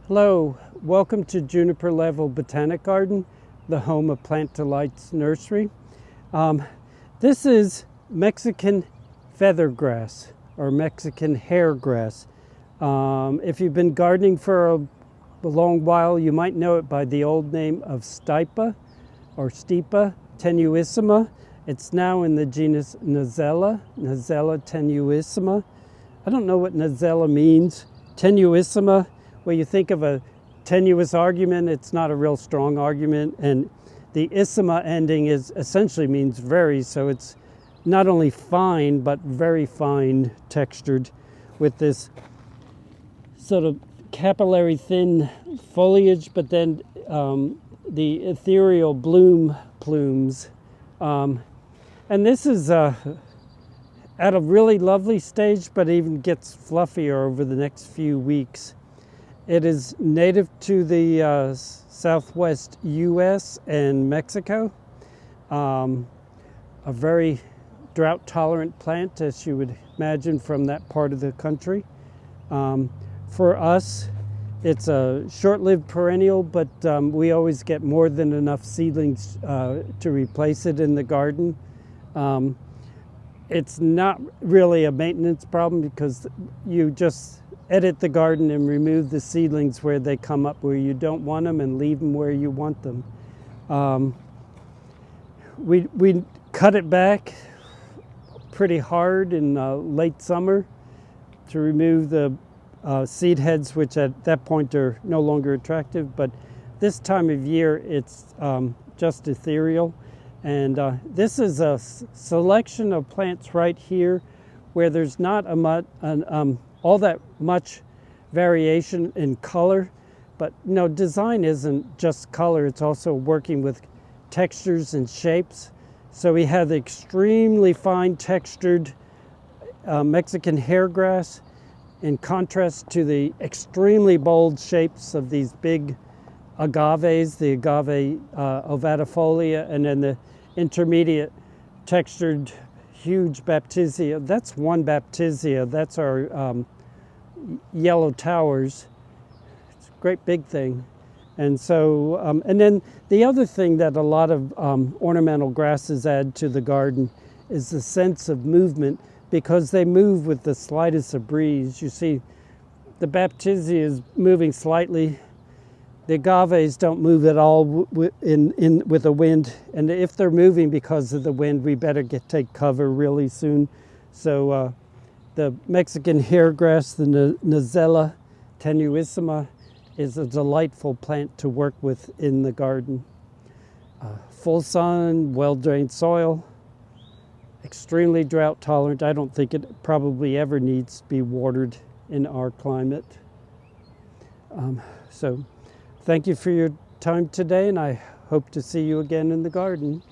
Hello, welcome to Juniper Level Botanic Garden, the home of Plant Delights Nursery. This is Mexican feathergrass or Mexican hairgrass. If you've been gardening for a long while, you might know it by the old name of stipa or stipa tenuissima. It's now in the genus Nassella, Nassella tenuissima. I don't know what Nassella means. Tenuissima, when you think of a tenuous argument, it's not a real strong argument, and the issima ending essentially means very, so it's not only fine but very fine textured with this sort of capillary thin foliage, but then the ethereal plumes. And this is at a really lovely stage, but even gets fluffier over the next few weeks. It is native to the southwest US and Mexico. A very drought tolerant plant, as you would imagine from that part of the country. For us, it's a short-lived perennial, but we always get more than enough seedlings to replace it in the garden. It's not really a maintenance problem because you just edit the garden and remove the seedlings where they come up where you don't want them and leave them where you want them. We cut it back pretty hard in late summer to remove the seed heads, which at that point are no longer attractive, but this time of year it's just ethereal. And this is a selection of plants right here where there's not all that much variation in color, but design isn't just color, it's also working with textures and shapes. So we have the extremely fine textured Mexican hairgrass in contrast to the extremely bold shapes of these big agaves, the agave ovatifolia, and then the intermediate textured huge baptisia. That's one baptisia. That's our yellow towers. It's a great big thing. And so, and then the other thing that a lot of ornamental grasses add to the garden is the sense of movement, because they move with the slightest of breeze. You see, the baptisia is moving slightly. The agaves don't move at all with the wind, and if they're moving because of the wind, we better take cover really soon. So the Mexican hairgrass, the Nassella tenuissima, is a delightful plant to work with in the garden. Full sun, well-drained soil, extremely drought tolerant. I don't think it probably ever needs to be watered in our climate. So thank you for your time today, and I hope to see you again in the garden.